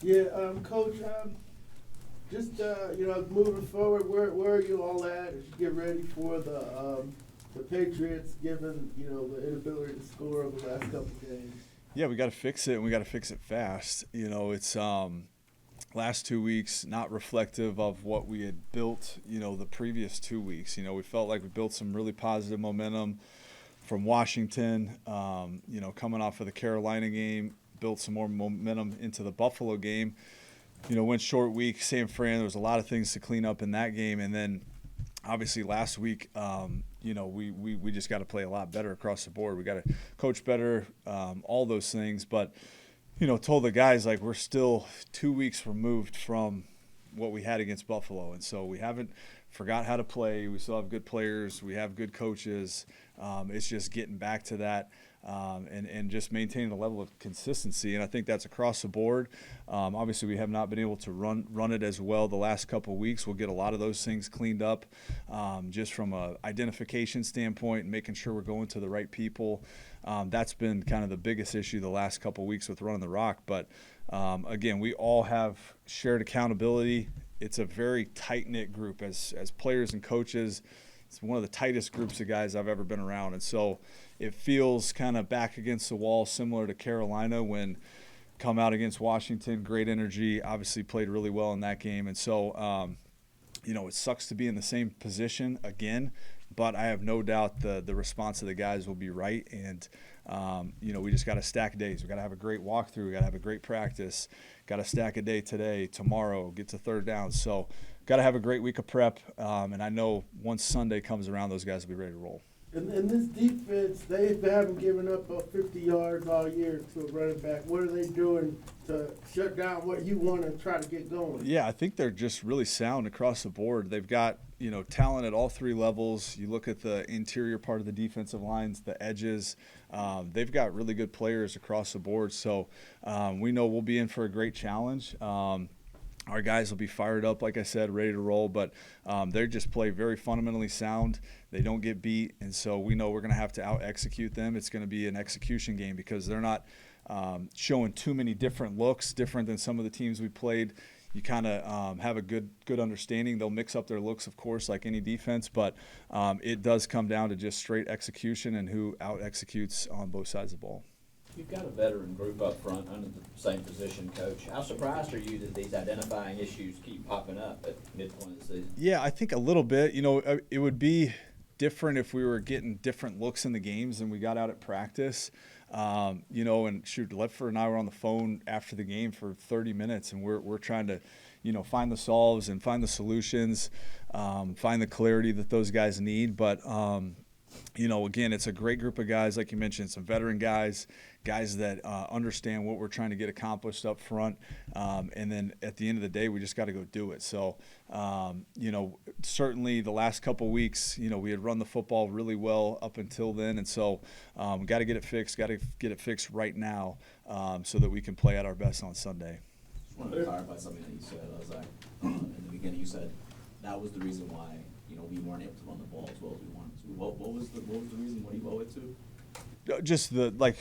Yeah, Coach, just, moving forward, where are you all at as you get ready for the Patriots, given, the inability to score over the last couple of games? Yeah, we got to fix it, and we got to fix it fast. It's last 2 weeks not reflective of what we had built, the previous 2 weeks. We felt like we built some really positive momentum from Washington, coming off of the Carolina game, built some more momentum into the Buffalo game. Went short week, San Fran. There was a lot of things to clean up in that game, and then obviously last week, we just got to play a lot better across the board. We got to coach better, all those things. But told the guys like we're still 2 weeks removed from what we had against Buffalo, and so we haven't forgot how to play. We still have good players. We have good coaches. It's just getting back to that. And just maintaining a level of consistency, and I think that's across the board. Obviously, we have not been able to run it as well the last couple of weeks. We'll get a lot of those things cleaned up, just from a identification standpoint, and making sure we're going to the right people. That's been kind of the biggest issue the last couple of weeks with running the rock. But again, we all have shared accountability. It's a very tight-knit group as players and coaches. It's one of the tightest groups of guys I've ever been around, and so it feels kind of back against the wall, similar to Carolina when come out against Washington. Great energy, obviously played really well in that game, and so it sucks to be in the same position again, but I have no doubt the response of the guys will be right, and we just got to stack days. We got to have a great walkthrough. We got to have a great practice. Got to stack a day today, tomorrow, get to third down. So got to have a great week of prep, and I know once Sunday comes around, those guys will be ready to roll. And this defense, they haven't given up 50 yards all year to a running back. What are they doing to shut down what you want to try to get going? Yeah, I think they're just really sound across the board. They've got, talent at all three levels. You look at the interior part of the defensive lines, the edges. They've got really good players across the board. So we know we'll be in for a great challenge. Our guys will be fired up, like I said, ready to roll, but they just play very fundamentally sound. They don't get beat, and so we know we're going to have to out-execute them. It's going to be an execution game because they're not showing too many different looks, different than some of the teams we played. You kind of have a good understanding. They'll mix up their looks, of course, like any defense, but it does come down to just straight execution and who out-executes on both sides of the ball. You've got a veteran group up front under the same position, Coach. How surprised are you that these identifying issues keep popping up at midpoint of the season? Yeah, I think a little bit. It would be different if we were getting different looks in the games than we got out at practice. And shoot, Ledford and I were on the phone after the game for 30 minutes, and we're trying to, find the solves and find the solutions, find the clarity that those guys need. But again, it's a great group of guys, like you mentioned, some veteran guys that understand what we're trying to get accomplished up front. And then at the end of the day, we just got to go do it. So, certainly the last couple weeks, we had run the football really well up until then. And so we got to get it fixed right now so that we can play at our best on Sunday. Just wanted to clarify something that you said. I was like, in the beginning, you said that was the reason why, we weren't able to run the ball as well as we wanted to. What was the reason? What do you owe it to? Just like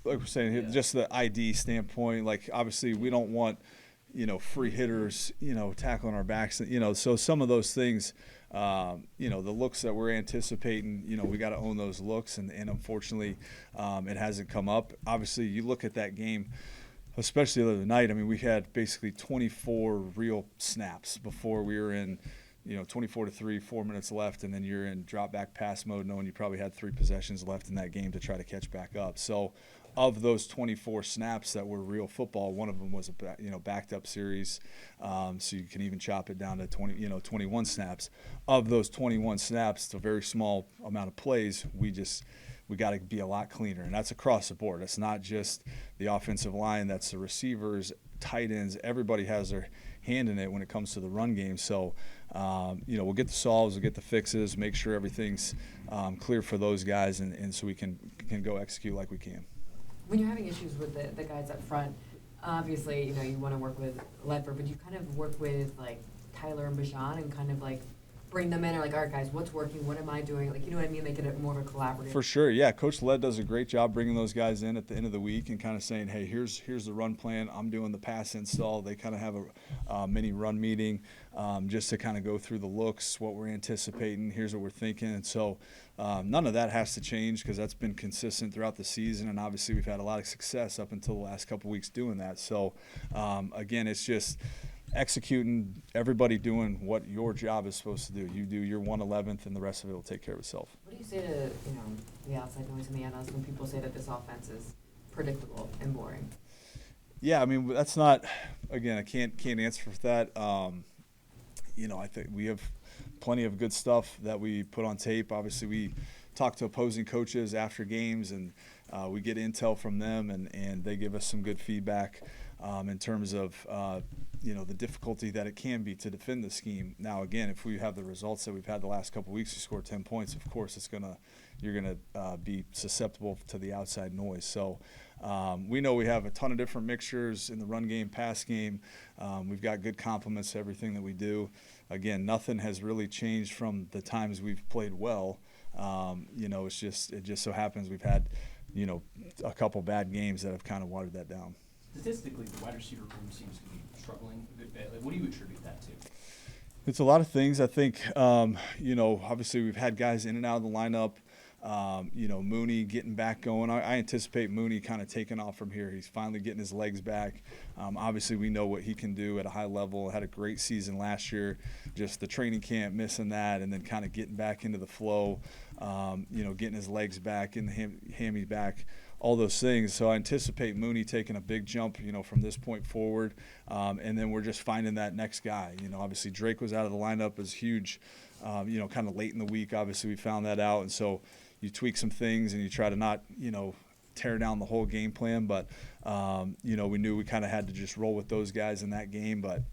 we're saying here, just the ID standpoint. Like, obviously, we don't want, free hitters, tackling our backs. So some of those things, the looks that we're anticipating, we got to own those looks. And unfortunately, it hasn't come up. Obviously, you look at that game, especially the other night. I mean, we had basically 24 real snaps before we were in, 24-3, 4 minutes left, and then you're in drop back pass mode, knowing you probably had 3 possessions left in that game to try to catch back up. So of those 24 snaps that were real football, one of them was a backed up series. So you can even chop it down to 21 snaps. Of those 21 snaps, it's a very small amount of plays. We got to be a lot cleaner, and that's across the board. It's not just the offensive line, that's the receivers, tight ends. Everybody has their hand in it when it comes to the run game. So, we'll get the solves, we'll get the fixes, make sure everything's clear for those guys, and so we can go execute like we can. When you're having issues with the guys up front, obviously, you want to work with Ledford, but you kind of work with, like, Tyler and Bashan and kind of, like, bring them in, or like, all right, guys, what's working? What am I doing? Like, you know what I mean? Make it more of a collaborative. For sure, yeah. Coach Led does a great job bringing those guys in at the end of the week and kind of saying, hey, here's the run plan. I'm doing the pass install. They kind of have a mini run meeting just to kind of go through the looks, what we're anticipating, here's what we're thinking. And so none of that has to change because that's been consistent throughout the season, and obviously we've had a lot of success up until the last couple weeks doing that. So, again, it's just executing, everybody doing what your job is supposed to do. You do your 1/11th, and the rest of it will take care of itself. What do you say to, the outside noise in the analysts when people say that this offense is predictable and boring? Yeah, I mean, that's not, again, I can't answer for that. I think we have plenty of good stuff that we put on tape. Obviously, we talk to opposing coaches after games, and we get intel from them, and they give us some good feedback in terms of the difficulty that it can be to defend the scheme. Now, again, if we have the results that we've had the last couple of weeks, we score 10 points, of course you're gonna be susceptible to the outside noise. So we know we have a ton of different mixtures in the run game, pass game. We've got good complements to everything that we do. Again, nothing has really changed from the times we've played well. It just so happens we've had a couple bad games that have kind of watered that down. Statistically, the wide receiver room seems to be struggling a good bit. Like, what do you attribute that to? It's a lot of things. I think, obviously we've had guys in and out of the lineup. Mooney getting back going. I anticipate Mooney kind of taking off from here. He's finally getting his legs back. Obviously, we know what he can do at a high level. Had a great season last year. Just the training camp, missing that, and then kind of getting back into the flow. Getting his legs back, and the hammy back. All those things. So I anticipate Mooney taking a big jump, from this point forward. And then we're just finding that next guy. Obviously Drake was out of the lineup, was huge, kind of late in the week. Obviously we found that out. And so you tweak some things and you try to not, tear down the whole game plan. But, we knew we kind of had to just roll with those guys in that game. But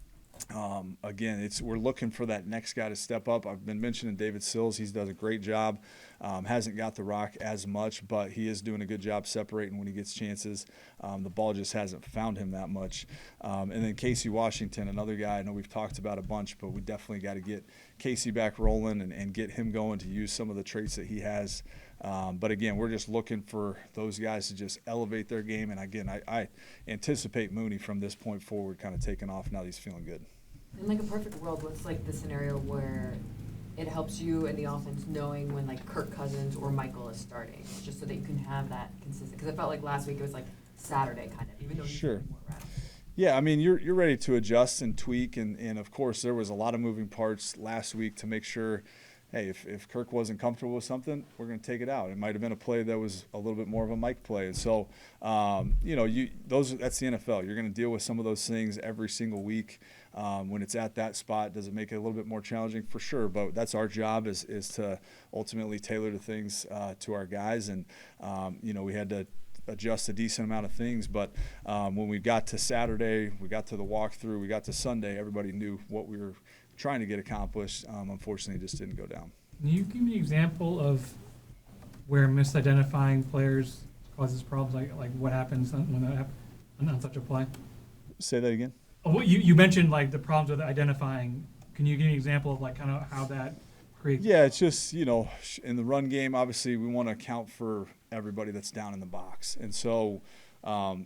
again, we're looking for that next guy to step up. I've been mentioning David Sills. He does a great job. Hasn't got the rock as much, but he is doing a good job separating when he gets chances. The ball just hasn't found him that much. And then Casey Washington, another guy I know we've talked about a bunch, but we definitely got to get Casey back rolling and get him going to use some of the traits that he has. But again, we're just looking for those guys to just elevate their game. And again, I anticipate Mooney from this point forward kind of taking off now that he's feeling good. In like a perfect world, what's like the scenario where it helps you in the offense knowing when like Kirk Cousins or Michael is starting, just so that you can have that consistent? Because I felt like last week it was like Saturday kind of, even though he's Sure. more around. Yeah, I mean, you're ready to adjust and tweak, and of course there was a lot of moving parts last week to make sure, hey, if Kirk wasn't comfortable with something, we're going to take it out. It might have been a play that was a little bit more of a Mike play. And so, that's the NFL. You're going to deal with some of those things every single week. When it's at that spot, does it make it a little bit more challenging? For sure, but that's our job is to ultimately tailor the things to our guys. And, we had to adjust a decent amount of things. But when we got to Saturday, we got to the walkthrough, we got to Sunday, everybody knew what we were trying to get accomplished. Unfortunately, it just didn't go down. Can you give me an example of where misidentifying players causes problems? Like what happens when that happens on such a play? Say that again. Oh, you mentioned like the problems with identifying. Can you give me an example of like kind of how that creates? Yeah, it's just, in the run game, obviously we want to account for everybody that's down in the box. And so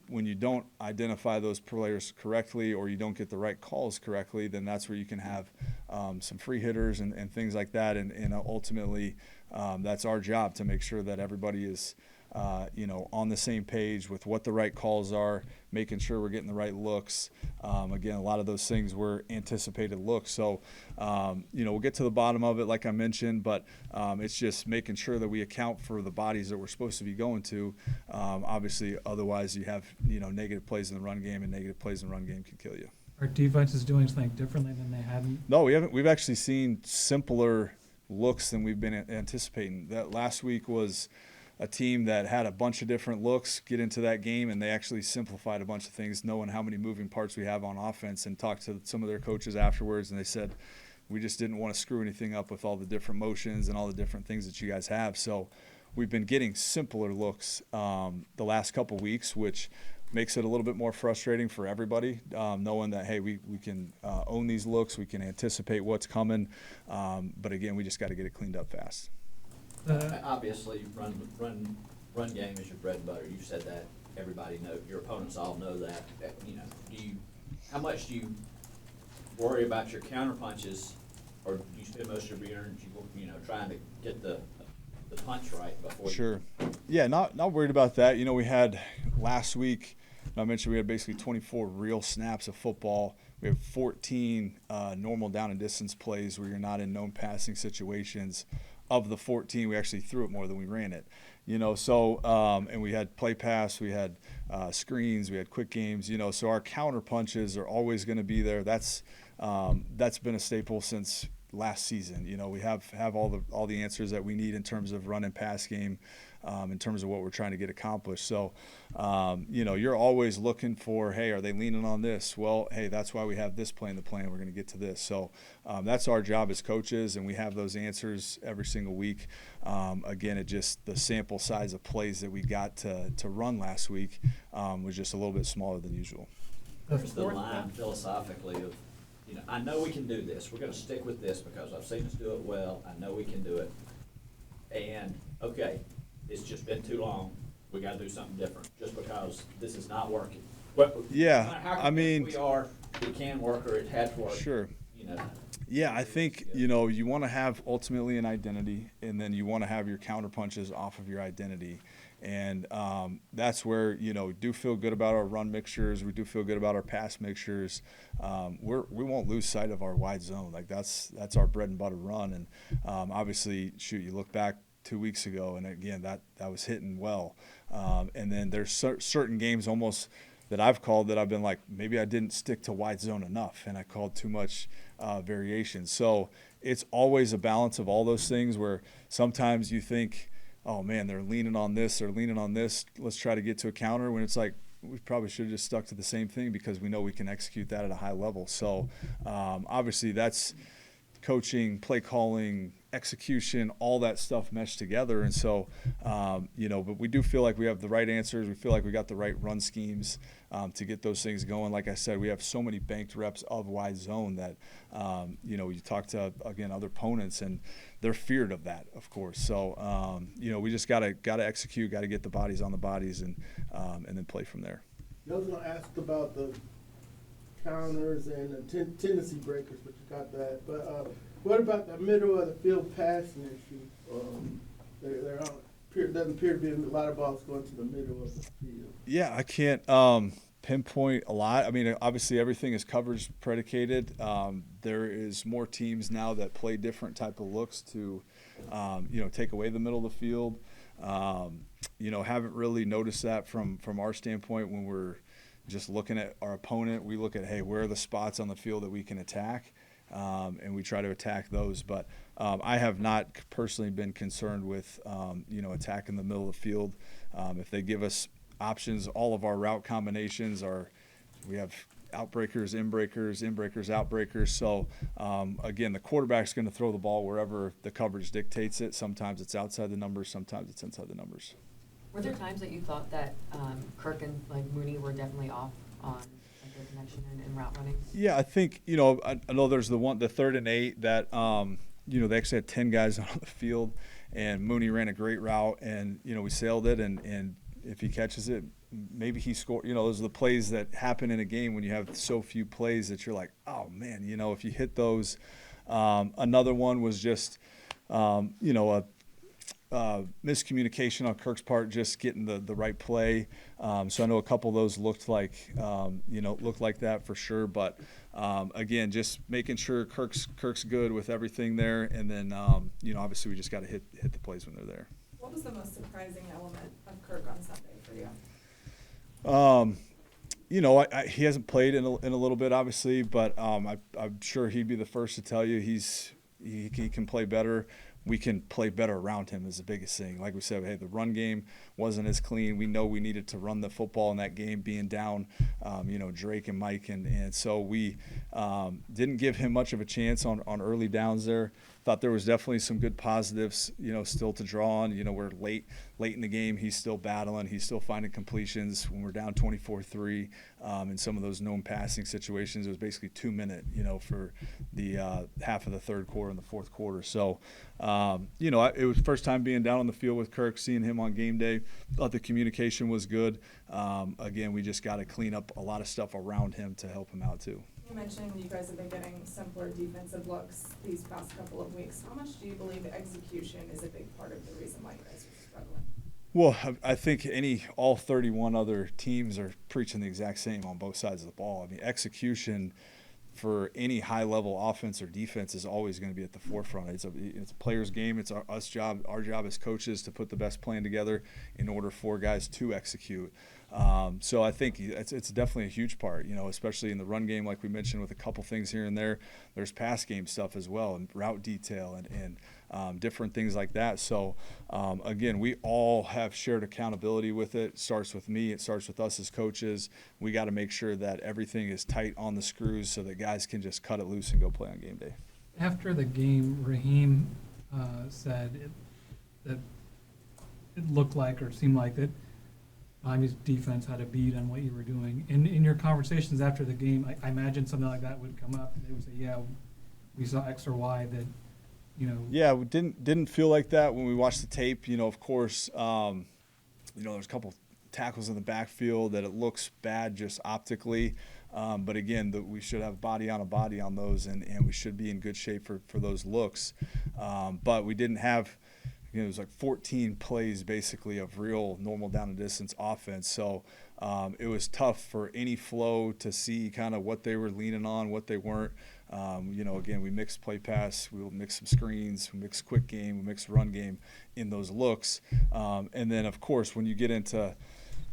when you don't identify those players correctly or you don't get the right calls correctly, then that's where you can have some free hitters and things like that. And ultimately, that's our job to make sure that everybody is on the same page with what the right calls are, making sure we're getting the right looks. Again, a lot of those things were anticipated looks. So, we'll get to the bottom of it, like I mentioned, but it's just making sure that we account for the bodies that we're supposed to be going to. Obviously, otherwise you have, negative plays in the run game, and negative plays in the run game can kill you. Are defenses doing something differently than they hadn't? No, we haven't. We've actually seen simpler looks than we've been anticipating. That last week was a team that had a bunch of different looks get into that game, and they actually simplified a bunch of things, knowing how many moving parts we have on offense, and talked to some of their coaches afterwards, and they said, we just didn't want to screw anything up with all the different motions and all the different things that you guys have. So we've been getting simpler looks the last couple weeks, which makes it a little bit more frustrating for everybody, knowing that, hey, we can own these looks, we can anticipate what's coming, but again, we just got to get it cleaned up fast. Obviously, run game is your bread and butter. You've said that. Everybody know, your opponents all know that. You know, how much do you worry about your counter punches, or do you spend most of your energy, you know, trying to get the punch right before? Sure. Yeah, not worried about that. You know, we had last week, I mentioned we had basically 24 real snaps of football. We have 14 normal down and distance plays where you're not in known passing situations. Of the 14, we actually threw it more than we ran it. You know, so and we had play pass, we had screens, we had quick games. You know, so our counter punches are always going to be there. That's been a staple since last season. You know, we have all the answers that we need in terms of run and pass game, in terms of what we're trying to get accomplished. So, you know, you're always looking for, hey, are they leaning on this? Well, hey, that's why we have this play in the plan. We're going to get to this. So that's our job as coaches, and we have those answers every single week. Again, it just the sample size of plays that we got to run last week was just a little bit smaller than usual. Where's the line philosophically of, you know, I know we can do this. We're going to stick with this because I've seen us do it well. I know we can do it. And, okay, it's just been too long. We got to do something different just because this is not working. Yeah, no matter how I mean, it can work or it had to work. Sure. You know. Yeah, I think, you know, you want to have ultimately an identity, and then you want to have your counter punches off of your identity. And that's where, you know, we do feel good about our run mixtures. We do feel good about our pass mixtures. We won't lose sight of our wide zone. Like that's our bread and butter run. And obviously, shoot, you look back 2 weeks ago, and again, that was hitting well. And then there's certain games almost that I've called that I've been like, maybe I didn't stick to wide zone enough, and I called too much variation. So it's always a balance of all those things where sometimes you think, oh man, they're leaning on this, let's try to get to a counter, when it's like, we probably should have just stuck to the same thing because we know we can execute that at a high level. So obviously that's coaching, play calling, execution, all that stuff meshed together. And so, you know, but we do feel like we have the right answers. We feel like we got the right run schemes to get those things going. Like I said, we have so many banked reps of wide zone that, you know, you talk to, again, other opponents, and they're feared of that, of course. So, you know, we just gotta execute, gotta get the bodies on the bodies, and then play from there. I was going to ask about the counters and the tendency breakers, but you got that. But what about the middle of the field passing issue? There doesn't appear to be a lot of balls going to the middle of the field. Yeah, I can't pinpoint a lot. I mean, obviously everything is coverage predicated. There is more teams now that play different type of looks to, you know, take away the middle of the field. You know, haven't really noticed that from our standpoint when we're just looking at our opponent. We look at, hey, where are the spots on the field that we can attack, and we try to attack those. But I have not personally been concerned with, you know, attacking the middle of the field. If they give us options, all of our route combinations we have outbreakers, inbreakers, outbreakers. So, again, the quarterback's going to throw the ball wherever the coverage dictates it. Sometimes it's outside the numbers, sometimes it's inside the numbers. Were there times that you thought that Kirk and Mooney were definitely off on their connection and route running? Yeah, I think, you know, I know there's the 3rd and 8 that, you know, they actually had 10 guys on the field, and Mooney ran a great route, and, you know, we sailed it, and if he catches it, maybe he scored. You know, those are the plays that happen in a game when you have so few plays that you're like, oh man, you know, if you hit those. Another one was just, you know, a miscommunication on Kirk's part, just getting the right play. So I know a couple of those looked like that for sure. But again, just making sure Kirk's good with everything there, and then you know, obviously we just got to hit the plays when they're there. What was the most surprising element of Kirk on Sunday for you? You know, he hasn't played in a little bit, obviously, but I'm sure he'd be the first to tell you he can play better. We can play better around him is the biggest thing. Like we said, hey, the run game wasn't as clean. We know we needed to run the football in that game, being down, you know, Drake and Mike, and so we didn't give him much of a chance on early downs there. thought there was definitely some good positives, still to draw on. We're late in the game. He's still battling. He's still finding completions when we're down 24-3 in some of those known passing situations. It was basically 2 minutes, for the half of the third quarter and the fourth quarter. So, it was first time being down on the field with Kirk, seeing him on game day. Thought the communication was good. Again, we just got to clean up a lot of stuff around him to help him out too. You mentioned you guys have been getting simpler defensive looks these past couple of weeks. How much do you believe execution is a big part of the reason why you guys are struggling? Well, I think all 31 other teams are preaching the exact same on both sides of the ball. I mean, execution for any high-level offense or defense is always going to be at the forefront. It's a player's game. It's our job as coaches to put the best plan together in order for guys to execute. So I think it's definitely a huge part, especially in the run game, like we mentioned, with a couple things here and there. There's pass game stuff as well, and route detail and different things like that. So, again, we all have shared accountability with it. It starts with me. It starts with us as coaches. We got to make sure that everything is tight on the screws so that guys can just cut it loose and go play on game day. After the game, Raheem said that it looked like or seemed like that Miami's defense had a beat on what you were doing. In your conversations after the game, I imagine something like that would come up. They would say, yeah, we saw X or Y that, Yeah, we didn't feel like that when we watched the tape. Of course, there's a couple tackles in the backfield that it looks bad just optically. But again, we should have body on those, and we should be in good shape for those looks. But we didn't have, it was like 14 plays basically of real normal down and distance offense. So it was tough for any flow to see kind of what they were leaning on, what they weren't. Again, we mixed play pass, we'll mix some screens, we mix quick game, we mix run game in those looks. And then, of course, when you get into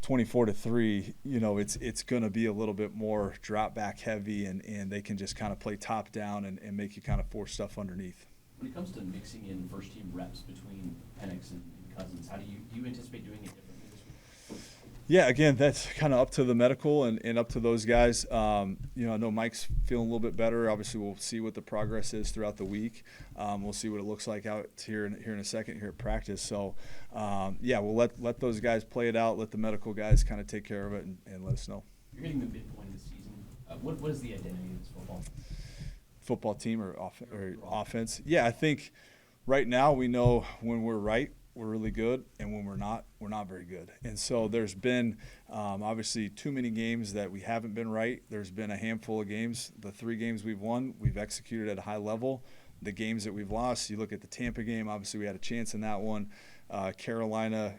24-3, it's going to be a little bit more drop back heavy, and they can just kind of play top down and make you kind of force stuff underneath. When it comes to mixing in first team reps between Penix and Cousins, how do you anticipate doing it differently this week? Yeah, again, that's kind of up to the medical and up to those guys. I know Mike's feeling a little bit better. Obviously, we'll see what the progress is throughout the week. We'll see what it looks like out here in a second here at practice. So, we'll let those guys play it out. Let the medical guys kind of take care of it and let us know. You're hitting the midpoint of the season. What is the identity of this football team or offense? Yeah, I think right now we know when we're right, we're really good, and when we're not very good. And so there's been obviously too many games that we haven't been right. There's been a handful of games. The 3 games we've won, we've executed at a high level. The games that we've lost, you look at the Tampa game, obviously we had a chance in that one. Carolina,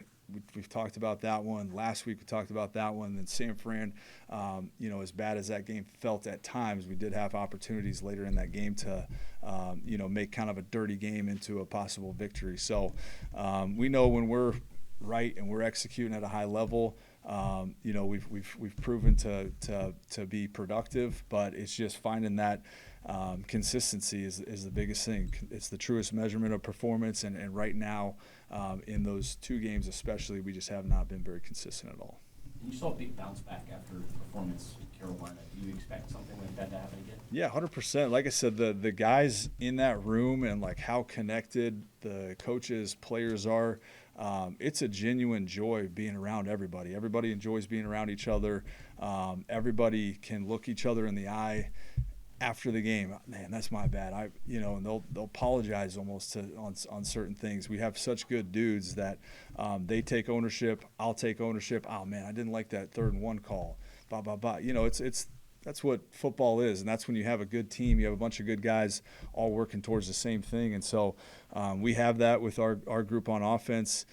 we've talked about that one. Last week we talked about that one. Then San Fran, as bad as that game felt at times, we did have opportunities later in that game to, make kind of a dirty game into a possible victory. So we know when we're right and we're executing at a high level, we've proven to be productive, but it's just finding that consistency is the biggest thing. It's the truest measurement of performance, and right now in those 2 games especially, we just have not been very consistent at all. You saw a big bounce back after the performance in Carolina. Do you expect something like that to happen again? Yeah, 100%. Like I said, the guys in that room and like how connected the coaches, players are, it's a genuine joy being around everybody. Everybody enjoys being around each other. Everybody can look each other in the eye after the game. Man, that's my bad. And they'll apologize almost on certain things. We have such good dudes that they take ownership. I'll take ownership. Oh man, I didn't like that 3rd and 1 call. Blah blah blah. That's what football is, and that's when you have a good team. You have a bunch of good guys all working towards the same thing, and so we have that with our group on offense.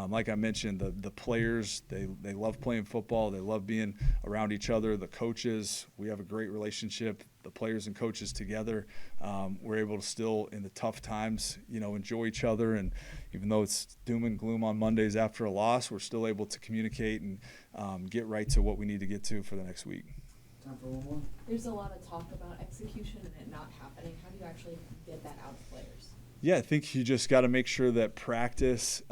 Like I mentioned, the players, they love playing football. They love being around each other. The coaches, we have a great relationship. The players and coaches together, we're able to still, in the tough times, enjoy each other. And even though it's doom and gloom on Mondays after a loss, we're still able to communicate and get right to what we need to get to for the next week. Time for one more. There's a lot of talk about execution and it not happening. How do you actually get that out of players? Yeah, I think you just got to make sure that practice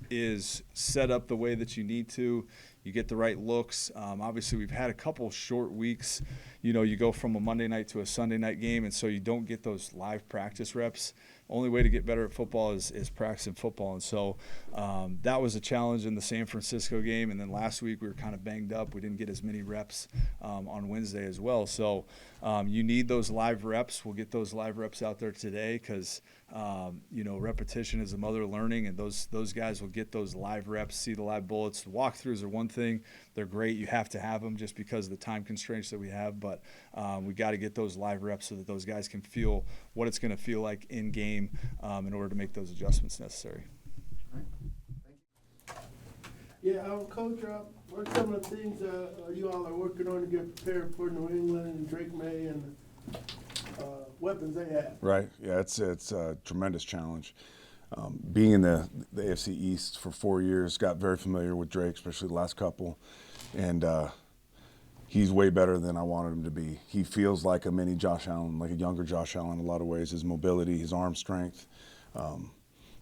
is set up the way that you need to. you get the right looks. Obviously, we've had a couple short weeks. You know, you go from a Monday night to a Sunday night game, and so you don't get those live practice reps. Only way to get better at football is practicing football. And so that was a challenge in the San Francisco game. And then last week we were kind of banged up. We didn't get as many reps on Wednesday as well. So you need those live reps. We'll get those live reps out there today because, you know, repetition is the mother of learning. And those guys will get those live reps, see the live bullets. The walkthroughs are one thing. They're great. You have to have them just because of the time constraints that we have. But we got to get those live reps so that those guys can feel what it's going to feel like in game in order to make those adjustments necessary. Yeah, Coach, what are some of the things you all are working on to get prepared for New England and Drake May and weapons they have? Right. Yeah, it's a tremendous challenge. Being in the AFC East for 4 years, got very familiar with Drake, especially the last couple, and he's way better than I wanted him to be. He feels like a mini Josh Allen, like a younger Josh Allen in a lot of ways. His mobility, his arm strength,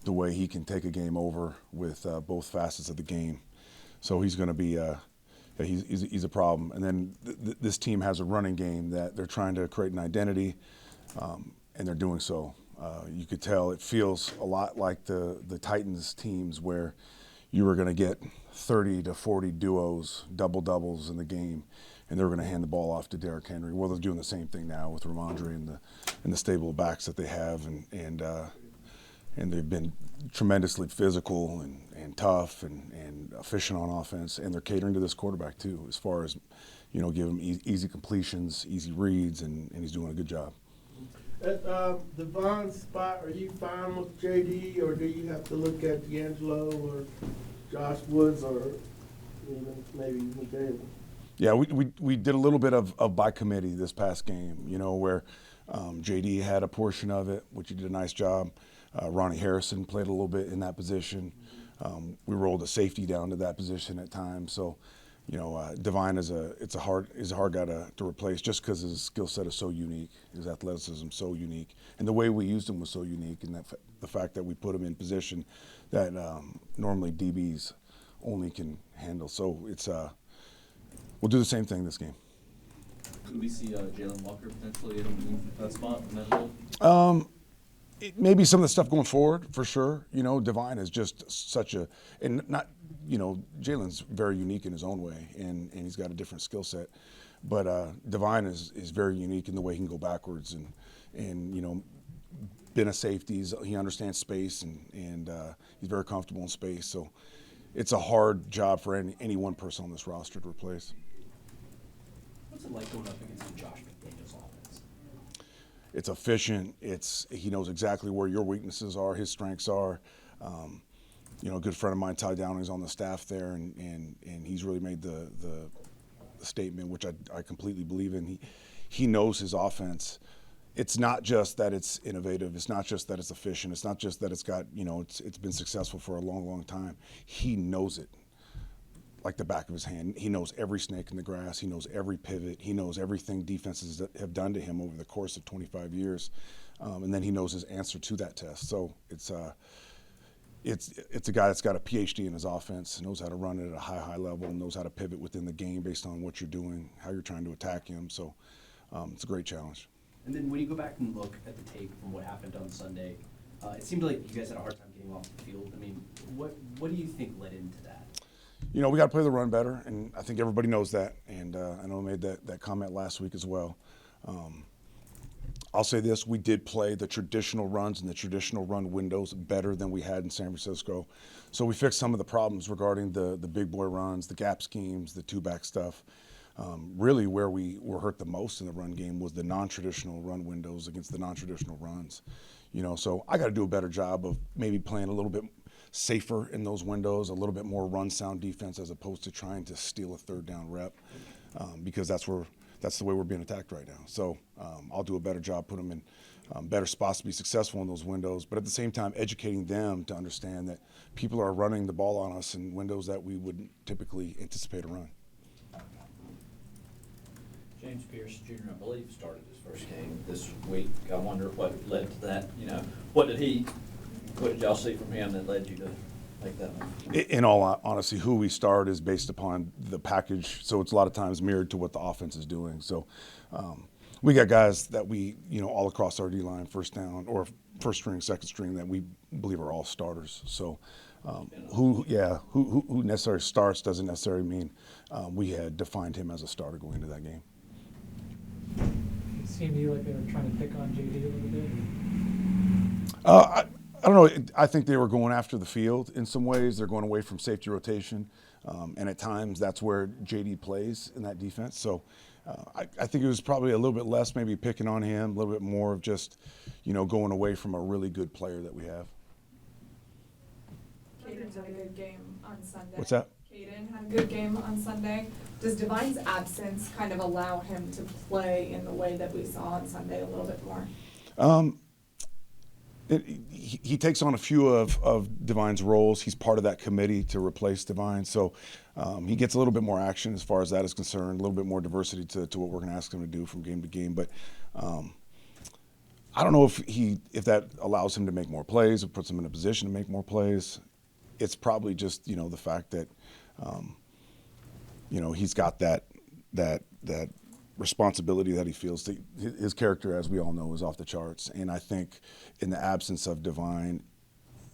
the way he can take a game over with both facets of the game. So he's going to be he's a problem. And then this team has a running game that they're trying to create an identity, and they're doing so. You could tell it feels a lot like the Titans teams where you were going to get 30 to 40 duos, doubles in the game, and they were going to hand the ball off to Derrick Henry. Well, they're doing the same thing now with Ramondre and the stable of backs that they have, and they've been tremendously physical and tough and efficient on offense, and they're catering to this quarterback too, as far as, you know, give him easy completions, easy reads, and he's doing a good job. At Devon's spot, are you fine with JD, or do you have to look at D'Angelo or Josh Woods or even maybe McDavid? Yeah, we did a little bit of by committee this past game, you know, where JD had a portion of it, which he did a nice job. Ronnie Harrison played a little bit in that position. We rolled a safety down to that position at times. So, you know, Devine is a hard guy to replace just because his skill set is so unique, his athleticism so unique, and the way we used him was so unique, and that the fact that we put him in position that normally DBs only can handle. So it's we'll do the same thing this game. Could we see Jalen Walker potentially in that spot, in that role? Maybe some of the stuff going forward, for sure. You know, Devine is just such a, and not, you know, Jalen's very unique in his own way, and he's got a different skill set. But Devine is very unique in the way he can go backwards and you know, been a safety. He understands space, and he's very comfortable in space. So it's a hard job for any one person on this roster to replace. What's it like going up against Josh McDaniels' offense? It's efficient. He knows exactly where your weaknesses are, his strengths are. You know, a good friend of mine, Ty Downing's on the staff there, and he's really made the statement, which I completely believe in. He knows his offense. It's not just that it's innovative. It's not just that it's efficient. It's not just that it's got, you know, it's been successful for a long, long time. He knows it like the back of his hand. He knows every snake in the grass. He knows every pivot. He knows everything defenses have done to him over the course of 25 years. And then he knows his answer to that test. So it's a guy that's got a PhD in his offense, knows how to run it at a high level, knows how to pivot within the game based on what you're doing, how you're trying to attack him. So it's a great challenge. And then when you go back and look at the tape from what happened on Sunday, it seemed like you guys had a hard time getting off the field. I mean, what do you think led into that? You know, we got to play the run better, and I think everybody knows that. And I know I made that comment last week as well. I'll say this, we did play the traditional runs and the traditional run windows better than we had in San Francisco. So we fixed some of the problems regarding the big boy runs, the gap schemes, the two-back stuff. Really where we were hurt the most in the run game was the non-traditional run windows against the non-traditional runs. You know, so I got to do a better job of maybe playing a little bit safer in those windows, a little bit more run sound defense as opposed to trying to steal a third down rep, because that's the way we're being attacked right now. So I'll do a better job, put them in better spots to be successful in those windows, but at the same time educating them to understand that people are running the ball on us in windows that we wouldn't typically anticipate a run. James Pierce Jr., I believe, started his first game this week. I wonder what led to that. You know, what did y'all see from him that led you to like that. In all honesty, who we start is based upon the package. So it's a lot of times mirrored to what the offense is doing. So we got guys that we, all across our D-line, first down or first string, second string, that we believe are all starters. So who necessarily starts doesn't necessarily mean we had defined him as a starter going into that game. It seemed to you like they were trying to pick on JD a little bit. I don't know. I think they were going after the field in some ways. They're going away from safety rotation. And at times that's where JD plays in that defense. So I think it was probably a little bit less maybe picking on him, a little bit more of just, going away from a really good player that we have. Caden had a good game on Sunday. What's that? Caden had a good game on Sunday. Does Divine's absence kind of allow him to play in the way that we saw on Sunday a little bit more? He takes on a few of Divine's roles. He's part of that committee to replace Divine. So he gets a little bit more action as far as that is concerned, a little bit more diversity to what we're going to ask him to do from game to game. But I don't know if that allows him to make more plays or puts him in a position to make more plays. It's probably just, the fact that, he's got that responsibility that he feels. His character, as we all know, is off the charts. And I think in the absence of Divine,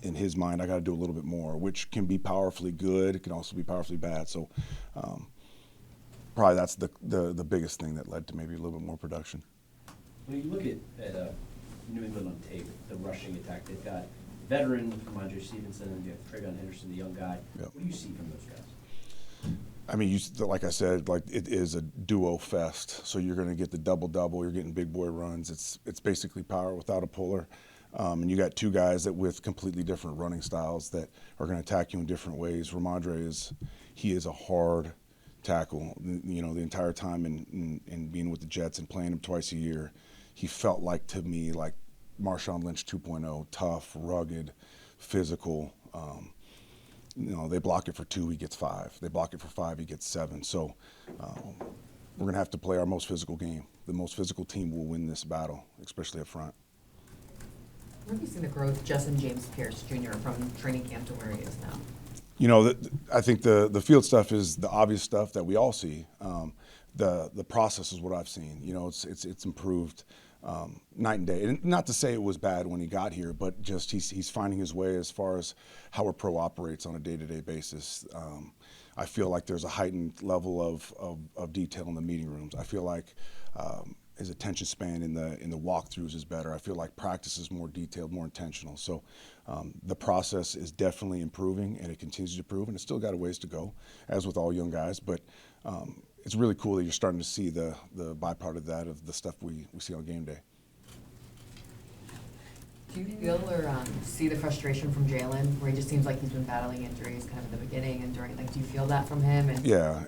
in his mind, I got to do a little bit more, which can be powerfully good. It can also be powerfully bad. So probably that's the biggest thing that led to maybe a little bit more production. When you look at New England on tape, the rushing attack, they've got veteran Ramondre Stevenson and you have Travion Henderson, the young guy. Yep. What do you see from those guys? I mean, like I said, it is a duo fest. So you're going to get the double-double. You're getting big boy runs. It's basically power without a puller. And you got two guys that with completely different running styles that are going to attack you in different ways. Ramondre is a hard tackle. The entire time in being with the Jets and playing him twice a year, he felt to me like Marshawn Lynch 2.0, tough, rugged, physical. They block it for 2, he gets 5. They block it for 5, he gets 7. So we're going to have to play our most physical game. The most physical team will win this battle, especially up front. Where have you seen the growth, Justin James Pierce Jr., from training camp to where he is now? I think the field stuff is the obvious stuff that we all see. The process is what I've seen. It's improved night and day. And not to say it was bad when he got here, but just he's finding his way as far as how a pro operates on a day-to-day basis. I feel like there's a heightened level of detail in the meeting rooms. I feel like his attention span in the walkthroughs is better. I feel like practice is more detailed, more intentional. So the process is definitely improving, and it continues to improve, and it's still got a ways to go, as with all young guys. But it's really cool that you're starting to see the byproduct of that, of the stuff we see on game day. Do you feel or see the frustration from Jalen, where he just seems like he's been battling injuries kind of at the beginning and during? Do you feel that from him? Yeah,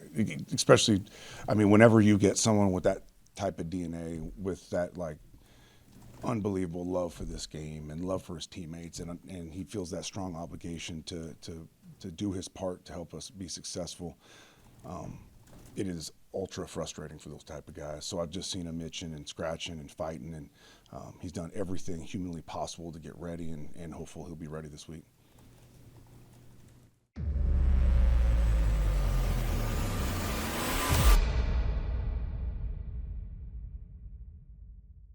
especially, whenever you get someone with that type of DNA, with that unbelievable love for this game and love for his teammates, and he feels that strong obligation to do his part to help us be successful. It is ultra frustrating for those type of guys. So I've just seen him itching and scratching and fighting, and he's done everything humanly possible to get ready, and hopefully he'll be ready this week.